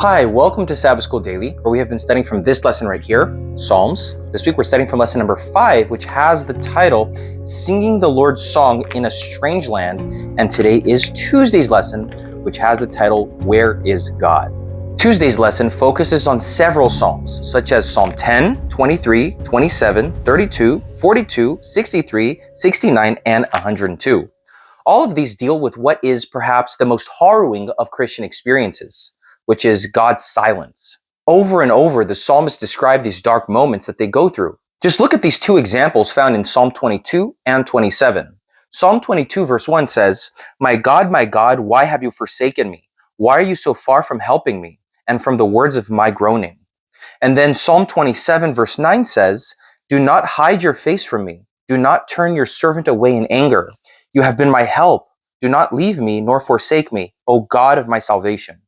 Hi, welcome to Sabbath School Daily, where we have been studying from this lesson right here, Psalms. This week we're studying from lesson number 5, which has the title, Singing the Lord's Song in a Strange Land. And today is Tuesday's lesson, which has the title, Where is God? Tuesday's lesson focuses on several Psalms, such as Psalm 10, 23, 27, 32, 42, 63, 69, and 102. All of these deal with what is perhaps the most harrowing of Christian experiences, which is God's silence. Over and over, the psalmists describe these dark moments that they go through. Just look at these two examples found in Psalm 22 and 27. Psalm 22 verse 1 says, my God, why have you forsaken me? Why are you so far from helping me and from the words of my groaning?" And then Psalm 27 verse 9 says, do not hide your face from me. Do not turn your servant away in anger. You have been my help. Do not leave me nor forsake me, O God of my salvation.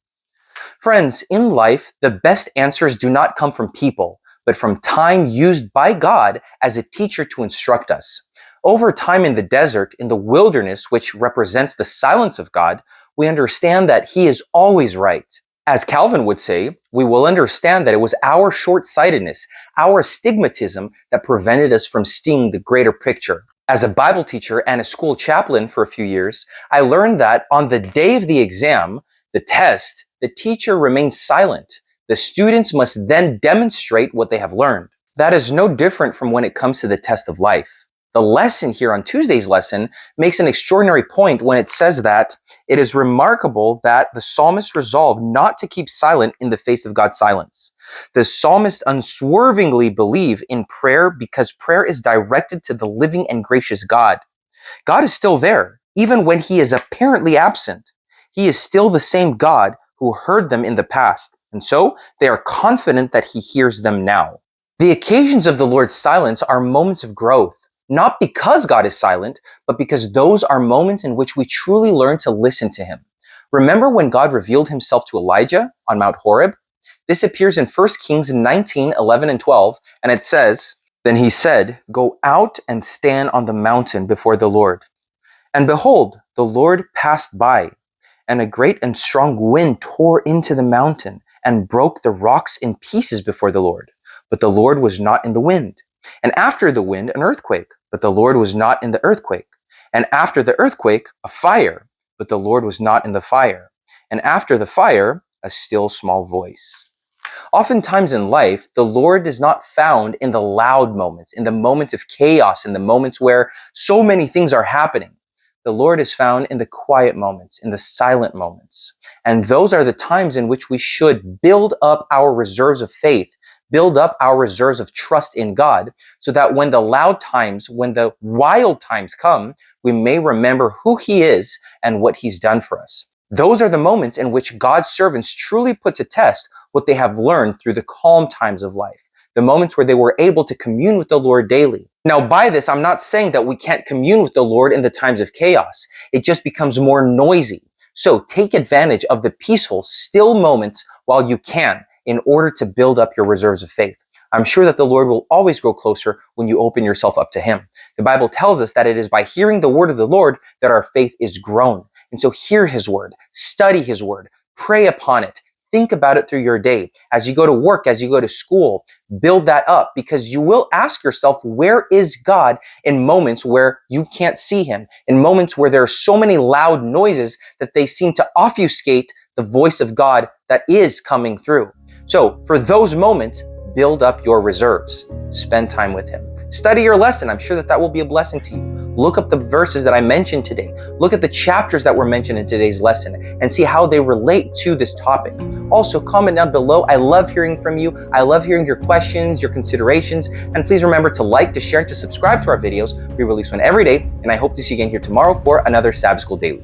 Friends, in life, the best answers do not come from people, but from time used by God as a teacher to instruct us. Over time in the desert, in the wilderness, which represents the silence of God, we understand that He is always right. As Calvin would say, we will understand that it was our short-sightedness, our astigmatism that prevented us from seeing the greater picture. As a Bible teacher and a school chaplain for a few years, I learned that on the day of the exam, the test, the teacher remains silent. The students must then demonstrate what they have learned. That is no different from when it comes to the test of life. The lesson here on Tuesday's lesson makes an extraordinary point when it says that it is remarkable that the psalmist resolved not to keep silent in the face of God's silence. The psalmist unswervingly believe in prayer because prayer is directed to the living and gracious God. God is still there, even when He is apparently absent. He is still the same God who heard them in the past, and so they are confident that He hears them now. The occasions of the Lord's silence are moments of growth, not because God is silent, but because those are moments in which we truly learn to listen to Him. Remember when God revealed Himself to Elijah on Mount Horeb? This appears in 1 Kings 19, 11, and 12, and it says, "Then he said, go out and stand on the mountain before the Lord. And behold, the Lord passed by, and a great and strong wind tore into the mountain and broke the rocks in pieces before the Lord. But the Lord was not in the wind. And after the wind, an earthquake. But the Lord was not in the earthquake. And after the earthquake, a fire. But the Lord was not in the fire. And after the fire, a still small voice." Oftentimes in life, the Lord is not found in the loud moments, in the moments of chaos, in the moments where so many things are happening. The Lord is found in the quiet moments, in the silent moments. And those are the times in which we should build up our reserves of faith, build up our reserves of trust in God, so that when the loud times, when the wild times come, we may remember who He is and what He's done for us. Those are the moments in which God's servants truly put to test what they have learned through the calm times of life, the moments where they were able to commune with the Lord daily. Now, by this, I'm not saying that we can't commune with the Lord in the times of chaos. It just becomes more noisy. So take advantage of the peaceful, still moments while you can in order to build up your reserves of faith. I'm sure that the Lord will always grow closer when you open yourself up to Him. The Bible tells us that it is by hearing the word of the Lord that our faith is grown. And so hear His word, study His word, pray upon it. Think about it through your day. As you go to work, as you go to school, build that up, because you will ask yourself, where is God in moments where you can't see Him, in moments where there are so many loud noises that they seem to obfuscate the voice of God that is coming through. So for those moments, build up your reserves. Spend time with Him. Study your lesson. I'm sure that that will be a blessing to you. Look up the verses that I mentioned today. Look at the chapters that were mentioned in today's lesson and see how they relate to this topic. Also, comment down below. I love hearing from you. I love hearing your questions, your considerations, and please remember to like, to share, and to subscribe to our videos. We release one every day, and I hope to see you again here tomorrow for another Sabbath School Daily.